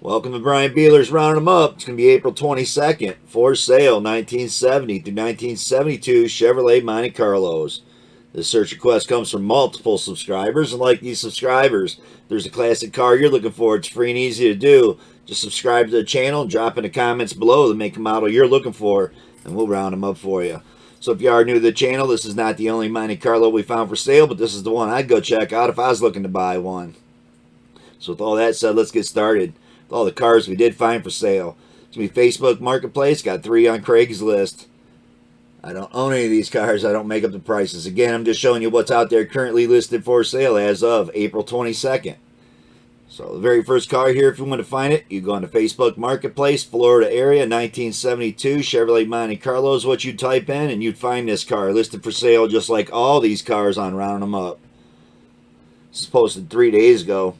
Welcome to Brian Bealer's Rounding Them Up. It's going to be April 22nd. For sale, 1970 through 1972 Chevrolet Monte Carlos. This search request comes from multiple subscribers, and like these subscribers, if there's a classic car you're looking for, it's free and easy to do. Just subscribe to the channel and drop in the comments below the make and model you're looking for, and we'll round them up for you. So if you are new to the channel, this is not the only Monte Carlo we found for sale, but this is the one I'd go check out if I was looking to buy one. So with all that said, let's get started. With all the cars we did find for sale. It's going to be Facebook Marketplace. Got 3 on Craigslist. I don't own any of these cars. I don't make up the prices. Again, I'm just showing you what's out there currently listed for sale as of April 22nd. So the very first car here, if you want to find it, you go on to Facebook Marketplace, Florida area, 1972 Chevrolet Monte Carlo is what you type in, and you'd find this car listed for sale just like all these cars on Round 'em Up. This is posted 3 days ago.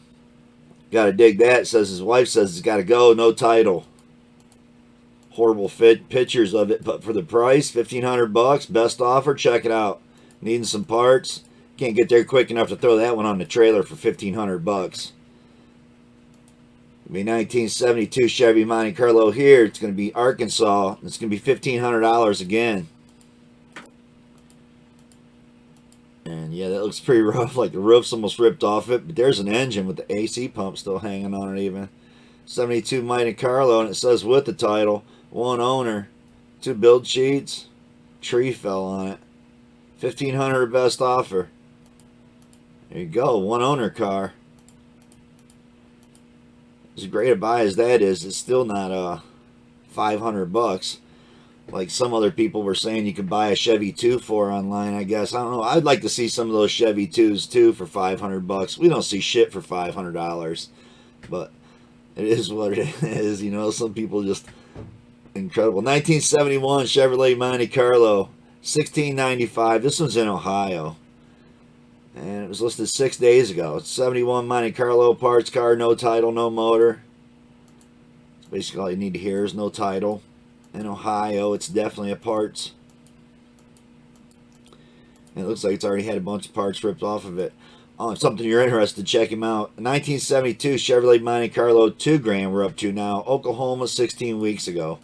Gotta dig that. Says his wife says it's gotta go. No title. Horrible fit pictures of it, but for the price, $1,500, best offer. Check it out. Needing some parts. Can't get there quick enough to throw that one on the trailer for $1,500. It'll be 1972 Chevy Monte Carlo here. It's gonna be Arkansas. It's gonna be $1,500 again. And yeah, that looks pretty rough. Like the roof's almost ripped off it. But there's an engine with the AC pump still hanging on it even. 72 Monte Carlo, and it says with the title, 1 owner, 2 build sheets, tree fell on it. $1,500 best offer. There you go, 1 owner car. As great a buy as that is, it's still not $500. Like some other people were saying you could buy a Chevy 2 for online, I guess. I don't know. I'd like to see some of those Chevy 2s too for $500. We don't see shit for $500. But it is what it is, you know. Some people just incredible. 1971 Chevrolet Monte Carlo, $1,695. This one's in Ohio. And it was listed 6 days ago. It's 71 Monte Carlo parts car, no title, no motor. It's basically all you need to hear is no title. In Ohio, it's definitely a parts. And it looks like it's already had a bunch of parts ripped off of it. Oh, if something you're interested, check him out. 1972 Chevrolet Monte Carlo, $2,000 we're up to now. Oklahoma, 16 weeks ago.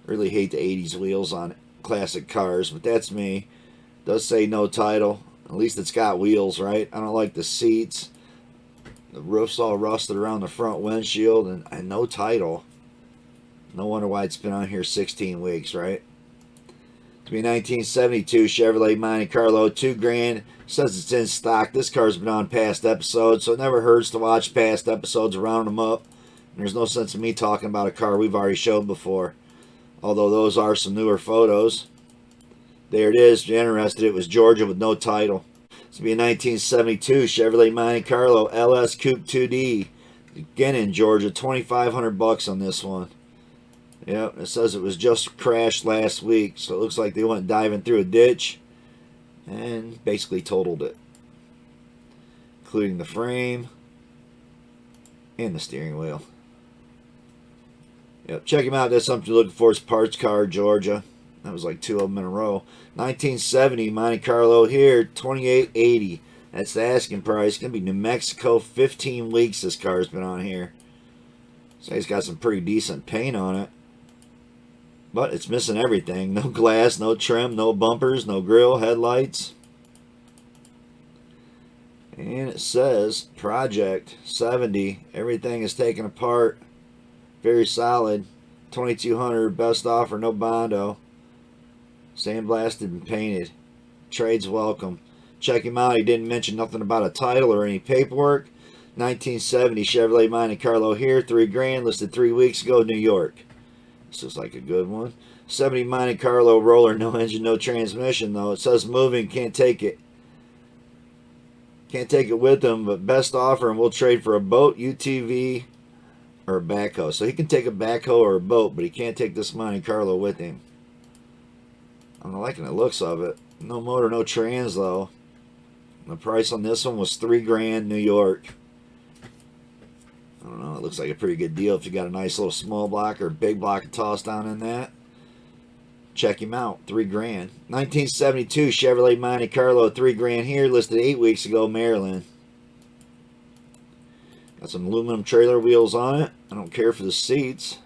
Really hate the 80s wheels on classic cars, but that's me. It does say no title. At least it's got wheels, right? I don't like the seats. The roof's all rusted around the front windshield, and no title. No wonder why it's been on here 16 weeks, right? To be 1972 Chevrolet Monte Carlo, $2,000. Says it's in stock. This car's been on past episodes, so it never hurts to watch past episodes around them up. And there's no sense in me talking about a car we've already showed before. Although those are some newer photos. There it is. If you're interested, it was Georgia with no title. It's to be a 1972 Chevrolet Monte Carlo LS Coupe 2D. Again in Georgia, $2,500 on this one. Yep, it says it was just crashed last week, so it looks like they went diving through a ditch and basically totaled it, including the frame and the steering wheel. Yep, check him out. That's something you're looking for. It's parts car, Georgia. That was like 2 of them in a row. 1970 Monte Carlo here, $2,880. That's the asking price. Gonna be New Mexico, 15 weeks this car's been on here. So he's got some pretty decent paint on it. But it's missing everything. No glass, no trim, no bumpers, no grill, headlights. And it says Project 70. Everything is taken apart. Very solid. $2,200 best offer, no bondo. Sandblasted and painted. Trades welcome. Check him out. He didn't mention nothing about a title or any paperwork. 1970 Chevrolet Monte Carlo here, $3,000, listed 3 weeks ago, New York. This is like a good one. 70 Monte Carlo roller, no engine, no transmission though. It says moving, can't take it. Can't take it with him, but best offer, and we'll trade for a boat, UTV, or a backhoe. So he can take a backhoe or a boat, but he can't take this Monte Carlo with him. I'm liking the looks of it. No motor, no trans though. The price on this one was $3,000, New York. I don't know, it looks like a pretty good deal if you got a nice little small block or big block to toss down in that. Check him out, $3,000. 1972 Chevrolet Monte Carlo, $3,000 here, listed 8 weeks ago, Maryland. Got some aluminum trailer wheels on it. I don't care for the seats,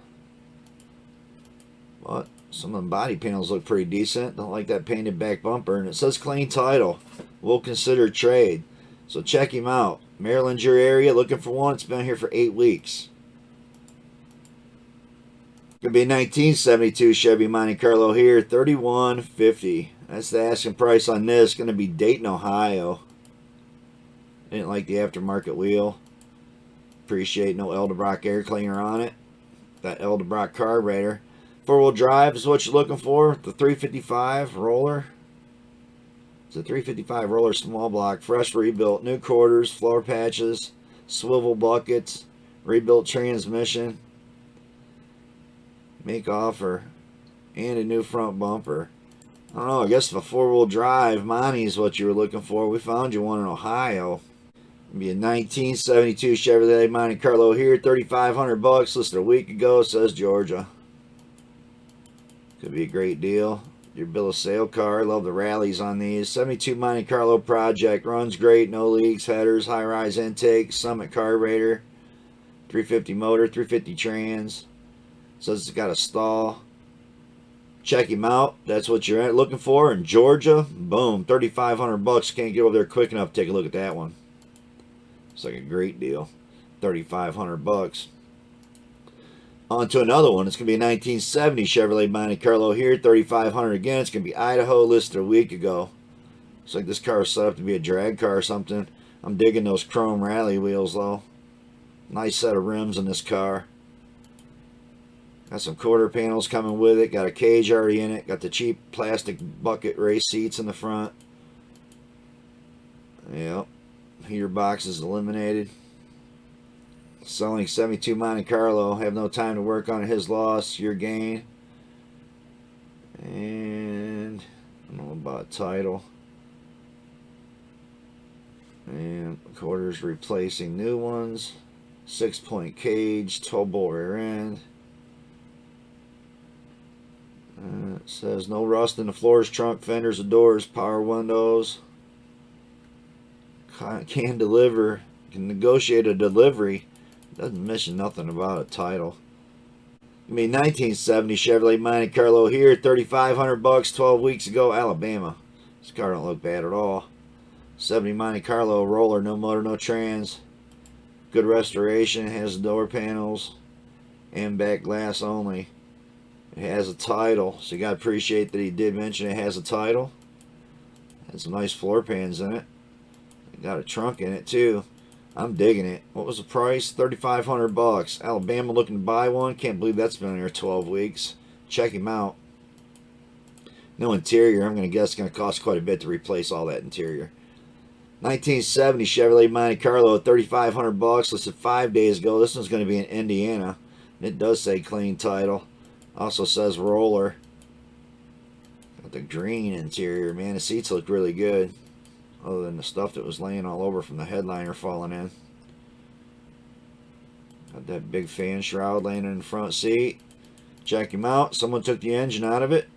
but some of the body panels look pretty decent. Don't like that painted back bumper. And it says clean title. We'll consider trade. So check him out. Maryland's your area. Looking for one. It's been here for 8 weeks. Could be a 1972 Chevy Monte Carlo here. $31.50. That's the asking price on this. Going to be Dayton, Ohio. Didn't like the aftermarket wheel. Appreciate no Eldebrock air cleaner on it. That Eldebrock carburetor. 4-wheel drive is what you're looking for. The 355 roller. It's a 355 roller small block. Fresh rebuilt. New quarters. Floor patches. Swivel buckets. Rebuilt transmission. Make offer. And a new front bumper. I don't know. I guess if a 4-wheel drive Monte is what you were looking for, we found you one in Ohio. It'll be a 1972 Chevrolet Monte Carlo here. $3,500. Listed a week ago. Says Georgia. Could be a great deal. Your bill of sale car. Love the rallies on these. 72 Monte Carlo Project. Runs great. No leaks. Headers. High-rise intake. Summit carburetor. 350 motor. 350 trans. Says it's got a stall. Check him out. That's what you're looking for in Georgia. Boom. $3,500. Can't get over there quick enough. Take a look at that one. It's like a great deal. $3,500. On to another one. It's going to be a 1970 Chevrolet Monte Carlo here. $3,500 again. It's going to be Idaho, listed a week ago. Looks like this car is set up to be a drag car or something. I'm digging those chrome rally wheels though. Nice set of rims in this car. Got some quarter panels coming with it. Got a cage already in it. Got the cheap plastic bucket race seats in the front. Yep. Heater box is eliminated. Selling 72 Monte Carlo. Have no time to work on it. His loss, your gain. And I don't know about title. And quarters replacing new ones. 6-point cage. 12-bolt rear end. It says no rust in the floors, trunk, fenders, and doors. Power windows. Can deliver. Can negotiate a delivery. Doesn't mention nothing about a title. I mean, 1970 Chevrolet Monte Carlo here. $3,500. 12 weeks ago, Alabama. This car don't look bad at all. 70 Monte Carlo roller. No motor, no trans. Good restoration. Has door panels. And back glass only. It has a title, so you got to appreciate that he did mention it has a title. Has some nice floor pans in it. It got a trunk in it too. I'm digging it. What was the price? $3,500. Alabama looking to buy one. Can't believe that's been in here 12 weeks. Check him out. No interior. I'm going to guess it's going to cost quite a bit to replace all that interior. 1970 Chevrolet Monte Carlo, $3,500. Listed 5 days ago. This one's going to be in Indiana. It does say clean title. Also says roller. Got the green interior, man. The seats look really good. Other than the stuff that was laying all over from the headliner falling in. Got that big fan shroud laying in the front seat. Check him out. Someone took the engine out of it.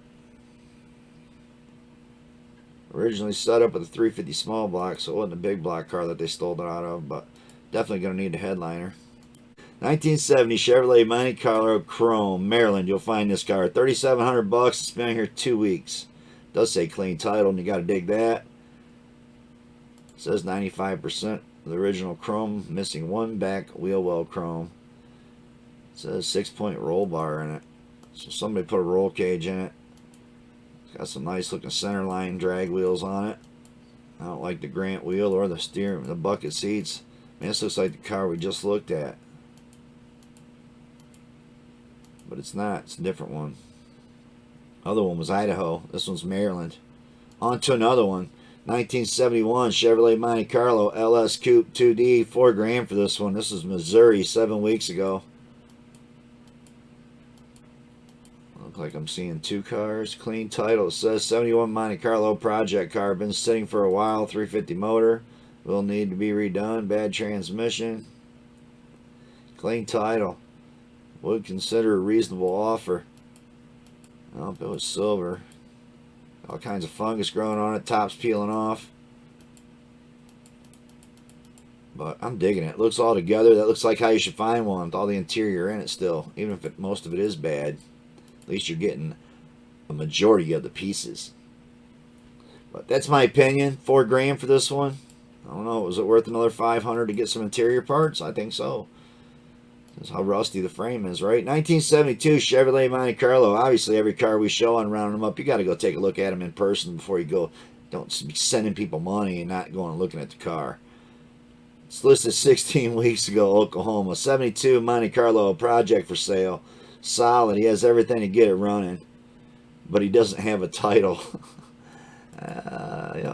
Originally set up with a 350 small block, so it wasn't a big block car that they stole it out of, but definitely going to need a headliner. 1970 Chevrolet Monte Carlo Chrome, Maryland. You'll find this car. $3,700. It's been here 2 weeks. It does say clean title, and you got to dig that. It says 95% of the original chrome, missing one back wheel well chrome. It says 6-point roll bar in it. So somebody put a roll cage in it. It's got some nice looking center line drag wheels on it. I don't like the Grant wheel or the steering, the bucket seats. Man, this looks like the car we just looked at. But it's not. It's a different one. Other one was Idaho. This one's Maryland. On to another one. 1971 Chevrolet Monte Carlo LS Coupe 2D. $4,000 for this one. This is Missouri 7 weeks ago. Look like I'm seeing 2 cars. Clean title. It says 71 Monte Carlo project car. Been sitting for a while. 350 motor. Will need to be redone. Bad transmission. Clean title. Would consider a reasonable offer. Oh, it was silver. All kinds of fungus growing on it. Tops peeling off. But I'm digging it. It looks all together. That looks like how you should find one with all the interior in it still. Even if most of it is bad, at least you're getting a majority of the pieces. But that's my opinion. $4 grand for this one. I don't know. Was it worth another $500 to get some interior parts? I think so. That's how rusty the frame is, right? 1972 Chevrolet Monte Carlo. Obviously, every car we show on Rounding Them Up, you got to go take a look at them in person before you go. Don't be sending people money and not going and looking at the car. It's listed 16 weeks ago, Oklahoma. 72 Monte Carlo project for sale. Solid. He has everything to get it running, but he doesn't have a title. Yeah.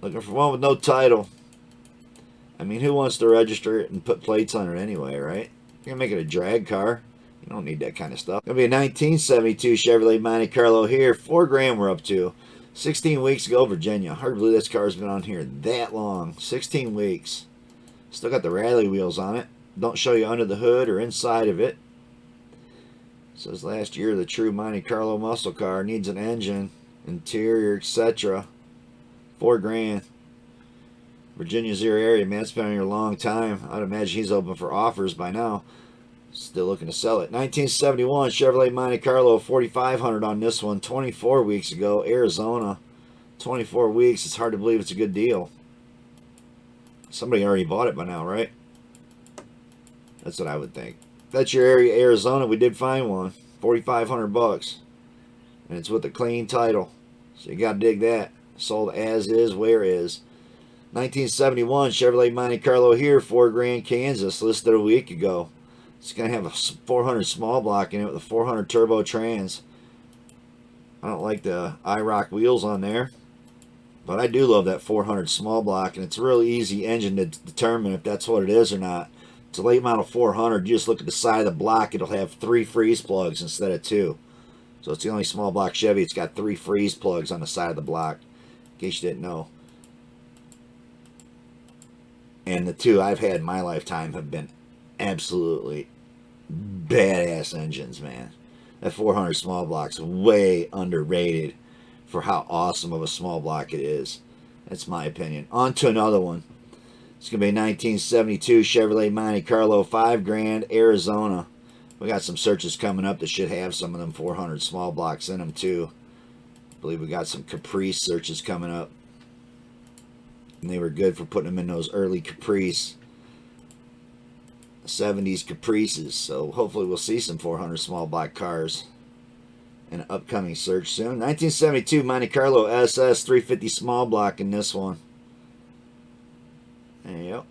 Looking for one with no title. I mean, who wants to register it and put plates on it anyway, right? You're going to make it a drag car. You don't need that kind of stuff. Going to be a 1972 Chevrolet Monte Carlo here. $4 grand we're up to. 16 weeks ago, Virginia. Hard to believe this car's been on here that long. 16 weeks. Still got the rally wheels on it. Don't show you under the hood or inside of it. It says last year the true Monte Carlo muscle car needs an engine, interior, etc. $4 grand. Virginia's your area, man. It's been on here a long time. I'd imagine he's open for offers by now. Still looking to sell it. 1971 Chevrolet Monte Carlo, $4,500 on this one. 24 weeks ago, Arizona. 24 weeks. It's hard to believe it's a good deal. Somebody already bought it by now, right? That's what I would think. If that's your area, Arizona. We did find one. $4,500. And it's with a clean title. So you got to dig that. Sold as is, where is. 1971 Chevrolet Monte Carlo here, $4 grand, Kansas, listed a week ago. It's going to have a 400 small block in it with a 400 turbo trans. I don't like the IROC wheels on there, but I do love that 400 small block, and it's a really easy engine to determine if that's what it is or not. It's a late model 400. You just look at the side of the block, it'll have 3 freeze plugs instead of 2. So it's the only small block Chevy. It's got 3 freeze plugs on the side of the block, in case you didn't know. And the 2 I've had in my lifetime have been absolutely badass engines, man. That 400 small block's way underrated for how awesome of a small block it is. That's my opinion. On to another one. It's going to be a 1972 Chevrolet Monte Carlo, $5 grand, Arizona. We got some searches coming up that should have some of them 400 small blocks in them too. I believe we got some Caprice searches coming up. And they were good for putting them in those early Caprice, 70s Caprices. So hopefully we'll see some 400 small block cars in an upcoming search soon. 1972 Monte Carlo SS 350 small block in this one. There you go.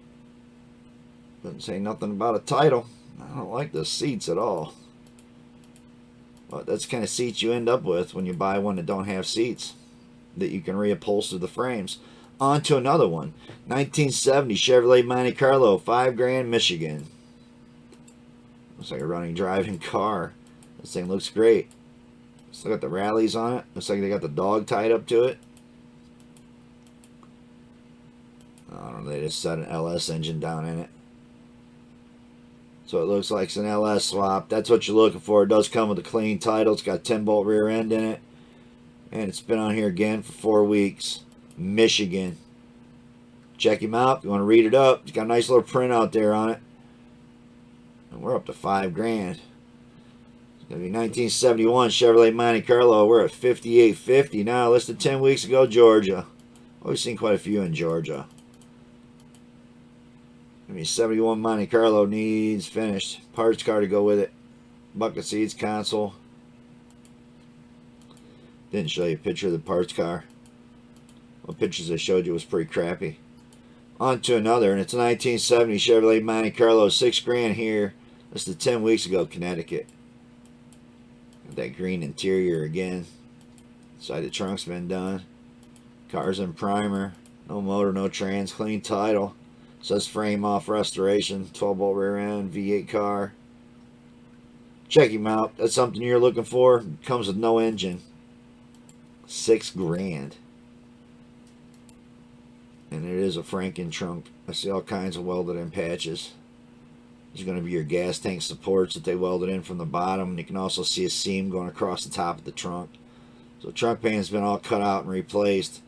Doesn't say nothing about a title. I don't like those seats at all. But that's the kind of seats you end up with when you buy one that don't have seats, that you can reupholster the frames. On to another one. 1970 Chevrolet Monte Carlo, $5 grand, Michigan. Looks like a running driving car. This thing looks great. Still got the rallies on it. Looks like they got the dog tied up to it. I don't know, they just set an LS engine down in it. So it looks like it's an LS swap. That's what you're looking for. It does come with a clean title. It's got 10-bolt rear end in it. And it's been on here again for 4 weeks. Michigan. Check him out. If you want to read it up, it's got a nice little print out there on it. And we're up to $5 grand. It's going to be 1971 Chevrolet Monte Carlo. We're at $58.50 now. Listed 10 weeks ago, Georgia. We've seen quite a few in Georgia. I mean, 71 Monte Carlo needs finished. Parts car to go with it. Bucket seats, console. Didn't show you a picture of the parts car. What pictures I showed you was pretty crappy. On to another, and it's a 1970 Chevrolet Monte Carlo, $6 grand here. This is 10 weeks ago, Connecticut. Got that green interior again. Side of the trunk's been done. Car's in primer. No motor, no trans, clean title. Says frame off restoration. 12-bolt rear end, V8 car. Check him out. That's something you're looking for. Comes with no engine. $6 grand. And it is a Franken trunk. I see all kinds of welded in patches. There's going to be your gas tank supports that they welded in from the bottom. And you can also see a seam going across the top of the trunk. So the trunk pan's been all cut out and replaced.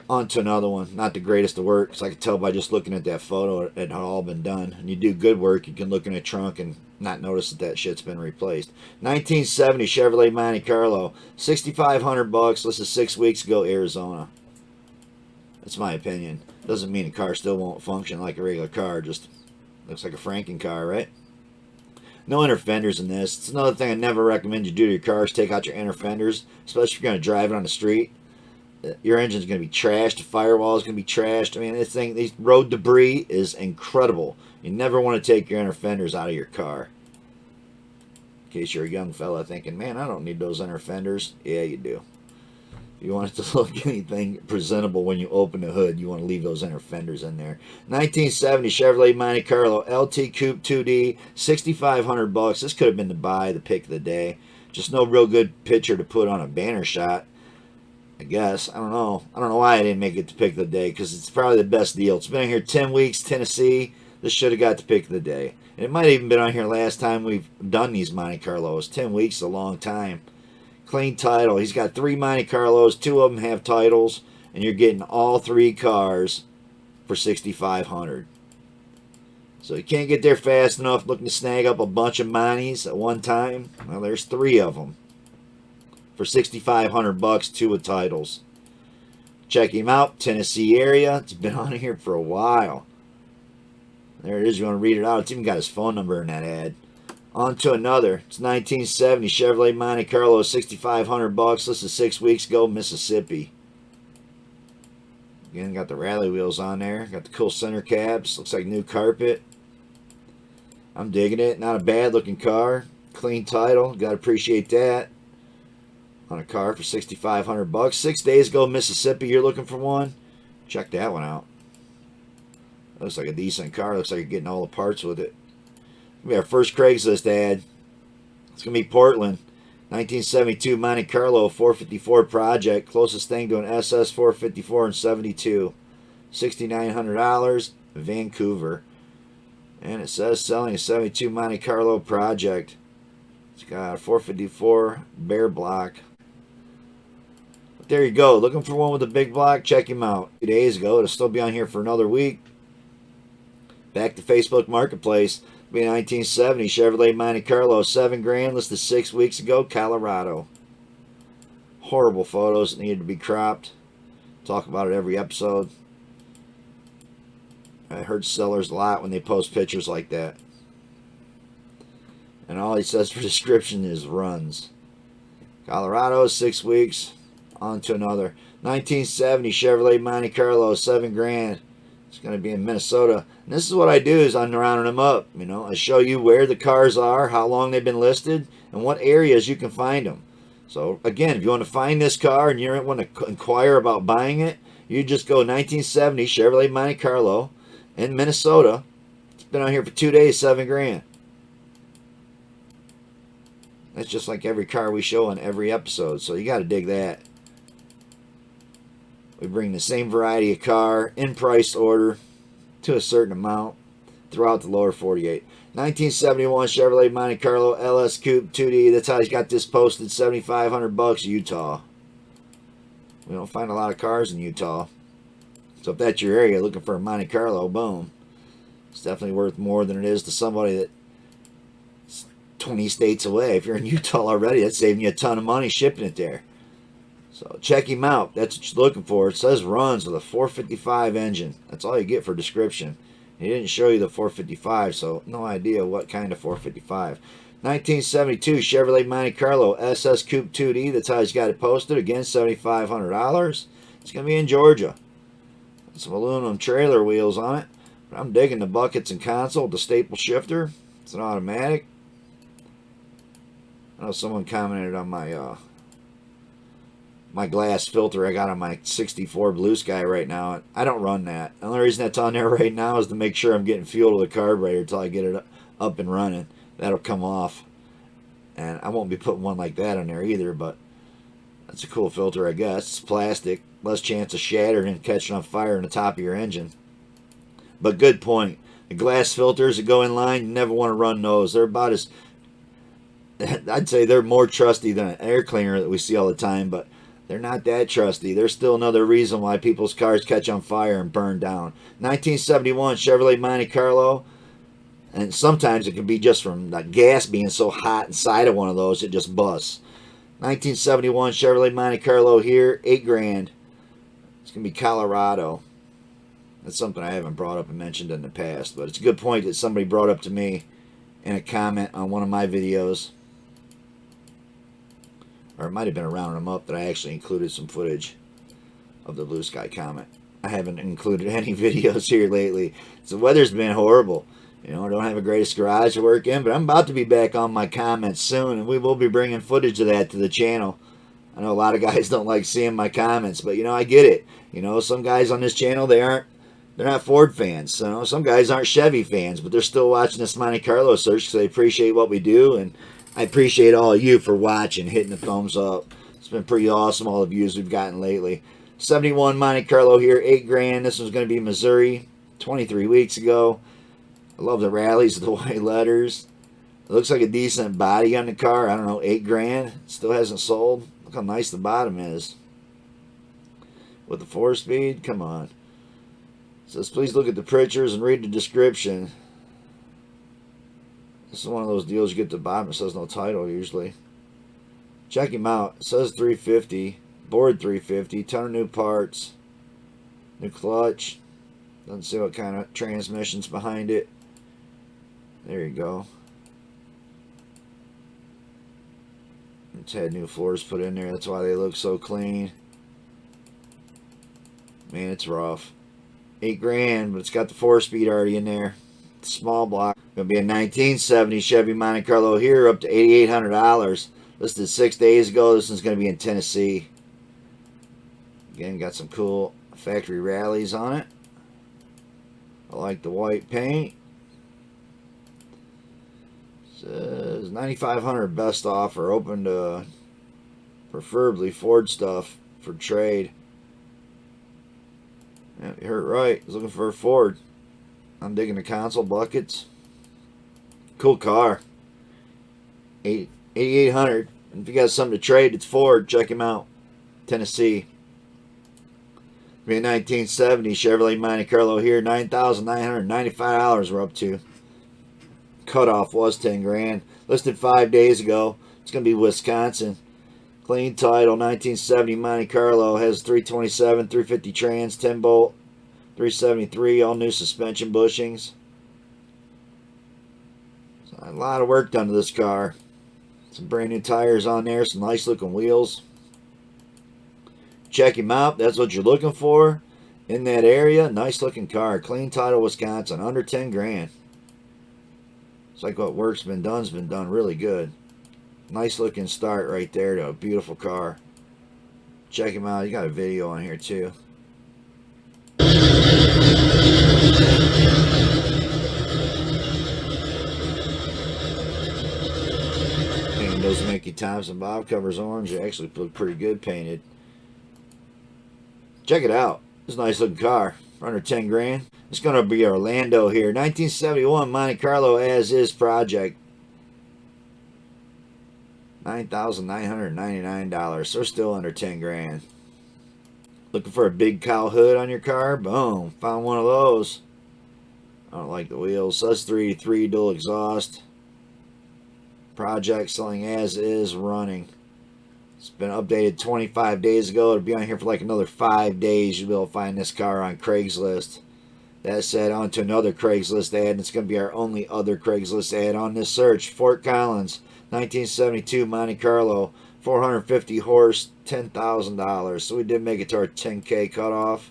On to another one. Not the greatest of work, because I could tell by just looking at that photo it had all been done. And you do good work, you can look in the trunk and not notice that that shit's been replaced. 1970 Chevrolet Monte Carlo, $6,500. This is 6 weeks ago, Arizona. That's my opinion. Doesn't mean the car still won't function like a regular car. Just looks like a Franken car, right? No inner fenders in this. It's another thing I never recommend you do to your cars. Take out your inner fenders, especially if you're going to drive it on the street. Your engine's going to be trashed. The firewall is going to be trashed. I mean, this road debris is incredible. You never want to take your inner fenders out of your car. In case you're a young fella thinking, man, I don't need those inner fenders. Yeah, you do. If you want it to look anything presentable when you open the hood, you want to leave those inner fenders in there. 1970 Chevrolet Monte Carlo LT Coupe 2D, $6,500. This could have been the pick of the day. Just no real good picture to put on a banner shot. I guess. I don't know. I don't know why I didn't make it to pick of the day, because it's probably the best deal. It's been here 10 weeks, Tennessee. This should have got to pick of the day. And it might have even been on here last time we've done these Monte Carlos. 10 weeks is a long time. Clean title. He's got 3 Monte Carlos. 2 of them have titles. And you're getting all 3 cars for $6,500. So you can't get there fast enough looking to snag up a bunch of Montes at one time. Well, there's 3 of them for $6,500, 2 with titles. Check him out, Tennessee area. It's been on here for a while. There it is. You want to read it out? It's even got his phone number in that ad. On to another. It's 1970 Chevrolet Monte Carlo, $6,500. This is 6 weeks ago, Mississippi. Again, got the rally wheels on there. Got the cool center caps. Looks like new carpet. I'm digging it. Not a bad looking car. Clean title. Got to appreciate that. On a car for $6,500. 6 days ago, Mississippi. You're looking for one? Check that one out. Looks like a decent car. Looks like you're getting all the parts with it. We have our first Craigslist ad. It's going to be Portland. 1972 Monte Carlo 454 project. Closest thing to an SS 454 in 72. $6,900. Vancouver. And it says selling a 72 Monte Carlo project. It's got a 454 bare block. But there you go. Looking for one with a big block? Check him out. 2 days ago. It'll still be on here for another week. Back to Facebook Marketplace. It'll be 1970 Chevrolet Monte Carlo, $7,000. Listed 6 weeks ago, Colorado. Horrible photos that needed to be cropped. Talk about it every episode. I hurt sellers a lot when they post pictures like that. And all he says for description is runs. Colorado, 6 weeks. On to another. 1970 Chevrolet Monte Carlo, $7,000. It's going to be in Minnesota. And this is what I do is I'm rounding them up. You know, I show you where the cars are, how long they've been listed, and what areas you can find them. So again, if you want to find this car and you want to inquire about buying it, you just go 1970 Chevrolet Monte Carlo in Minnesota. It's been on here for 2 days, $7,000. That's just like every car we show on every episode. So you got to dig that. We bring the same variety of car in price order to a certain amount throughout the lower 48. 1971 Chevrolet Monte Carlo LS Coupe 2D. That's how he's got this posted. $7,500, Utah. We don't find a lot of cars in Utah. So if that's your area looking for a Monte Carlo, boom. It's definitely worth more than it is to somebody that's 20 states away. If you're in Utah already, that's saving you a ton of money shipping it there. So check him out. That's what you're looking for. It says runs with a 455 engine. That's all you get for description. He didn't show you the 455, so no idea what kind of 455. 1972 Chevrolet Monte Carlo SS Coupe 2D. That's how he's got it posted. Again, $7,500. It's going to be in Georgia. Some aluminum trailer wheels on it. But I'm digging the buckets and console. The staple shifter. It's an automatic. I know someone commented on my glass filter I got on my 64 Blue Sky right now. I don't run that. The only reason that's on there right now is to make sure I'm getting fuel to the carburetor until I get it up and running. That'll come off. And I won't be putting one like that on there either, but that's a cool filter, I guess. It's plastic. Less chance of shattering and catching on fire in the top of your engine. But good point. The glass filters that go in line, you never want to run those. They're about as... I'd say they're more trusty than an air cleaner that we see all the time, but They're not that trusty. They're still another reason why people's cars catch on fire and burn down. 1971 Chevrolet Monte Carlo. And sometimes it can be just from the gas being so hot inside of one of those, it just busts. 1971 Chevrolet Monte Carlo here, $8,000. It's going to be Colorado. That's something I haven't brought up and mentioned in the past, but it's a good point that somebody brought up to me in a comment on one of my videos. Or it might have been a rounding them up that I actually included some footage of the blue sky comet. I haven't included any videos here lately. So the weather's been horrible. You know, I don't have a greatest garage to work in, but I'm about to be back on my comments soon, and we will be bringing footage of that to the channel. I know a lot of guys don't like seeing my comments, but, you know, I get it. You know, some guys on this channel, they're not Ford fans. So some guys aren't Chevy fans, but they're still watching this Monte Carlo search because they appreciate what we do, and I appreciate all of you for watching, hitting the thumbs up. It's been pretty awesome, all the views we've gotten lately. 71 Monte Carlo here, $8,000. This one's going to be Missouri, 23 weeks ago. I love the rallies, the white letters. It looks like a decent body on the car. I don't know, $8,000. Still hasn't sold. Look how nice the bottom is. With the 4-speed, come on. It says, please look at the pictures and read the description. This is one of those deals you get to the bottom. It says no title usually. Check him out. It says 350. Board 350. Ton of new parts. New clutch. Doesn't see what kind of transmission's behind it. There you go. It's had new floors put in there. That's why they look so clean. Man, it's rough. $8,000, but it's got the 4-speed already in there. Small block. Gonna be a 1970 Chevy Monte Carlo here, up to $8,800. Listed 6 days ago. This one's gonna be in Tennessee. Again, got some cool factory rallies on it. I like the white paint. Says $9,500 best offer, open to preferably Ford stuff for trade. Yeah, you heard right. He's looking for a Ford. I'm digging the console buckets. Cool car. $8,800. If you got something to trade, it's Ford. Check him out. Tennessee. Be a 1970 Chevrolet Monte Carlo here. $9,995 we're up to. Cutoff was $10,000. Listed 5 days ago. It's going to be Wisconsin. Clean title. 1970 Monte Carlo. Has 327, 350 trans, 10 bolt, 373. All new suspension bushings. So a lot of work done to this car. Some brand new tires on there. Some nice looking wheels. Check him out. That's what you're looking for in that area. Nice looking car. Clean title, Wisconsin. Under $10,000. It's like what work's been done's been done really good. Nice looking start right there to a beautiful car. Check him out. You got a video on here too. Painting those Mickey Thompson Bob covers orange. They actually look pretty good painted. Check it out. It's a nice looking car for under $10,000. It's going to be Orlando here. 1971 Monte Carlo as is project. $9,999. So still under $10,000. Looking for a big cow hood on your car? Boom. Found one of those. I don't like the wheels. Sus 383 dual exhaust. Project selling as is running. It's been updated 25 days ago. It'll be on here for like another 5 days. You'll be able to find this car on Craigslist. That said, on to another Craigslist ad. And it's going to be our only other Craigslist ad on this search. Fort Collins, 1972 Monte Carlo, 450 horse, $10,000. So we did make it to our 10K cutoff.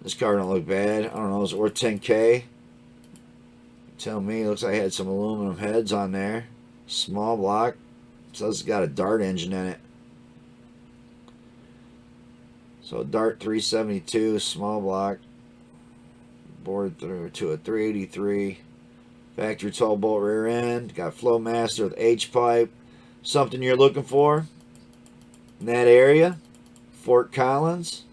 This car don't look bad. I don't know, is it worth 10K? Tell me. Looks like I had some aluminum heads on there. Small block. So it's got a Dart engine in it. So Dart 372, small block. Bored through to a 383. Factory 12 bolt rear end. Got Flowmaster with H-pipe. Something you're looking for in that area. Fort Collins,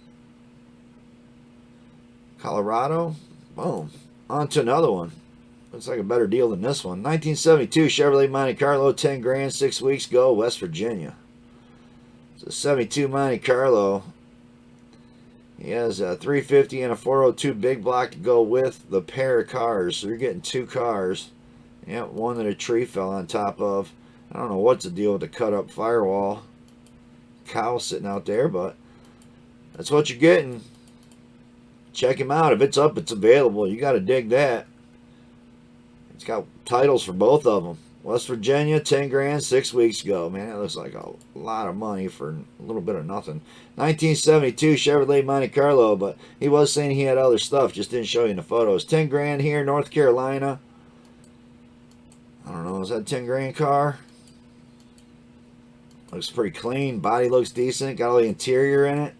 Colorado. Boom. On to another one. Looks like a better deal than this one. 1972 Chevrolet Monte Carlo, $10,000, 6 weeks ago, West Virginia. It's a 72 Monte Carlo. He has a 350 and a 402 big block to go with the pair of cars. So you're getting 2 cars. Yeah, one that a tree fell on top of. I don't know what's the deal with the cut-up firewall. Cow sitting out there, but that's what you're getting. Check him out. If it's up, it's available. You got to dig that. It's got titles for both of them. West Virginia, 10 grand 6 weeks ago. Man, that looks like a lot of money for a little bit of nothing. 1972 Chevrolet Monte Carlo, but he was saying he had other stuff, just didn't show you in the photos. 10 grand here, North Carolina. I don't know, is that a 10 grand car? Looks pretty clean. Body looks decent. Got all the interior in it.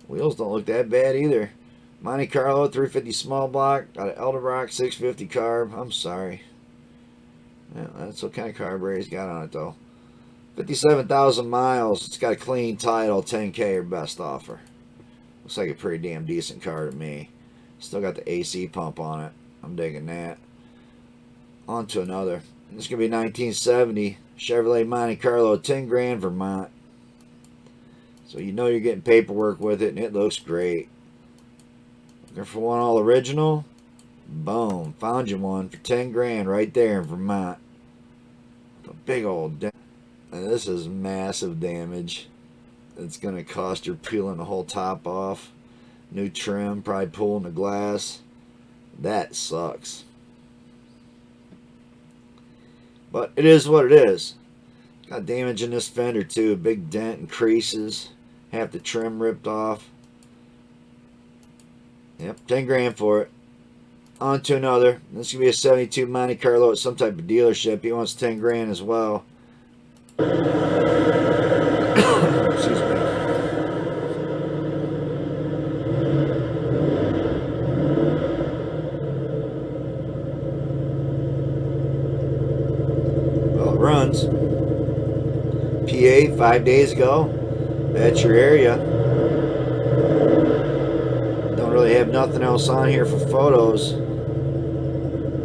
Wheels don't look that bad either. Monte Carlo, 350 small block. Got an Eldebrock 650 carb. I'm sorry. Yeah, that's what kind of carburetor he's got on it, though. 57,000 miles. It's got a clean title, 10K or best offer. Looks like a pretty damn decent car to me. Still got the AC pump on it. I'm digging that. On to another. This is going to be 1970 Chevrolet Monte Carlo, 10 grand Vermont. So you know you're getting paperwork with it, and it looks great. Looking for one all original? Boom. Found you one for 10 grand right there in Vermont. A big old dent. And this is massive damage. It's going to cost you peeling the whole top off. New trim, probably pulling the glass. That sucks. But it is what it is. Got damage in this fender too. A big dent and creases. Half the trim ripped off. Yep, 10 grand for it. On to another. This is going to be a 72 Monte Carlo at some type of dealership. He wants 10 grand as well. Excuse me. Well, it runs. PA 5 days ago. That's your area. Don't really have nothing else on here for photos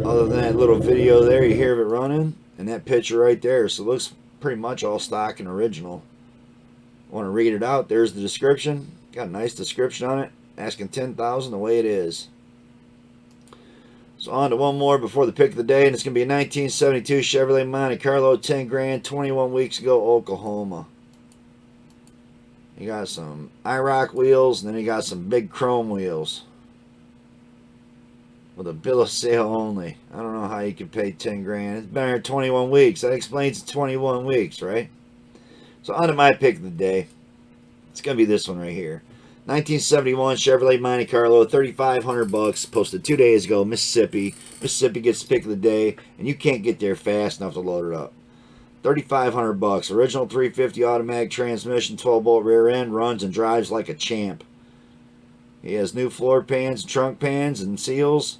other than that little video there. You hear of it running and that picture right there. So it looks pretty much all stock and original. Want to read it out? There's the description. Got a nice description on it. Asking $10,000 the way it is. So on to one more before the pick of the day, and it's going to be a 1972 Chevrolet Monte Carlo, 10 grand, 21 weeks ago, Oklahoma. You got some IROC wheels, and then you got some big chrome wheels. With a bill of sale only. I don't know how you can pay 10 grand. It's been here 21 weeks. That explains 21 weeks, right? So on to my pick of the day. It's going to be this one right here. 1971 Chevrolet Monte Carlo, $3,500, posted 2 days ago, Mississippi. Mississippi gets the pick of the day, and you can't get there fast enough to load it up. $3,500, original 350 automatic transmission, 12-bolt rear end, runs and drives like a champ. He has new floor pans, trunk pans, and seals,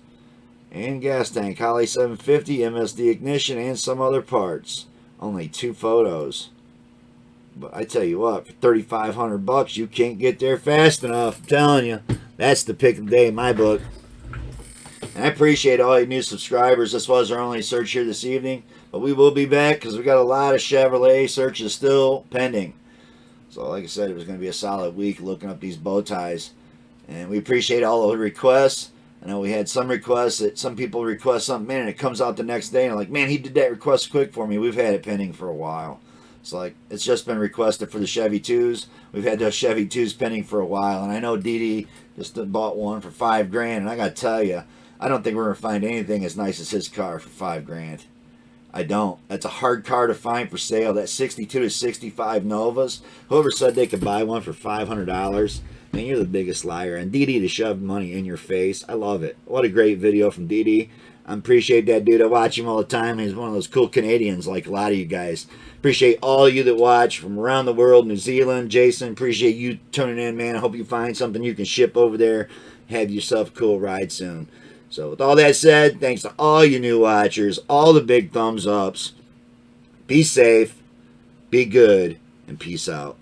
and gas tank, Holly 750, MSD ignition, and some other parts. Only 2 photos. But I tell you what, for $3,500, you can't get there fast enough. I'm telling you, that's the pick of the day in my book. And I appreciate all you new subscribers. This was our only search here this evening, but we will be back because we got a lot of Chevrolet searches still pending. So, like I said, it was going to be a solid week looking up these bow ties, and we appreciate all the requests. I know we had some requests that some people request something, man, and it comes out the next day, and I'm like, man, he did that request quick for me. We've had it pending for a while. It's like, it's just been requested for the Chevy 2s. We've had those Chevy 2s pending for a while. And I know Dee just bought one for $5 grand. And I got to tell you, I don't think we're going to find anything as nice as his car for $5 grand. I don't. That's a hard car to find for sale. That 62 to 65 Novas. Whoever said they could buy one for $500, man, you're the biggest liar. And Dee to shove money in your face. I love it. What a great video from Dee. I appreciate that dude. I watch him all the time. He's one of those cool Canadians like a lot of you guys. Appreciate all you that watch from around the world. New Zealand, Jason, appreciate you tuning in, man. I hope you find something you can ship over there. Have yourself a cool ride soon. So with all that said, thanks to all you new watchers, all the big thumbs ups. Be safe, be good, and peace out.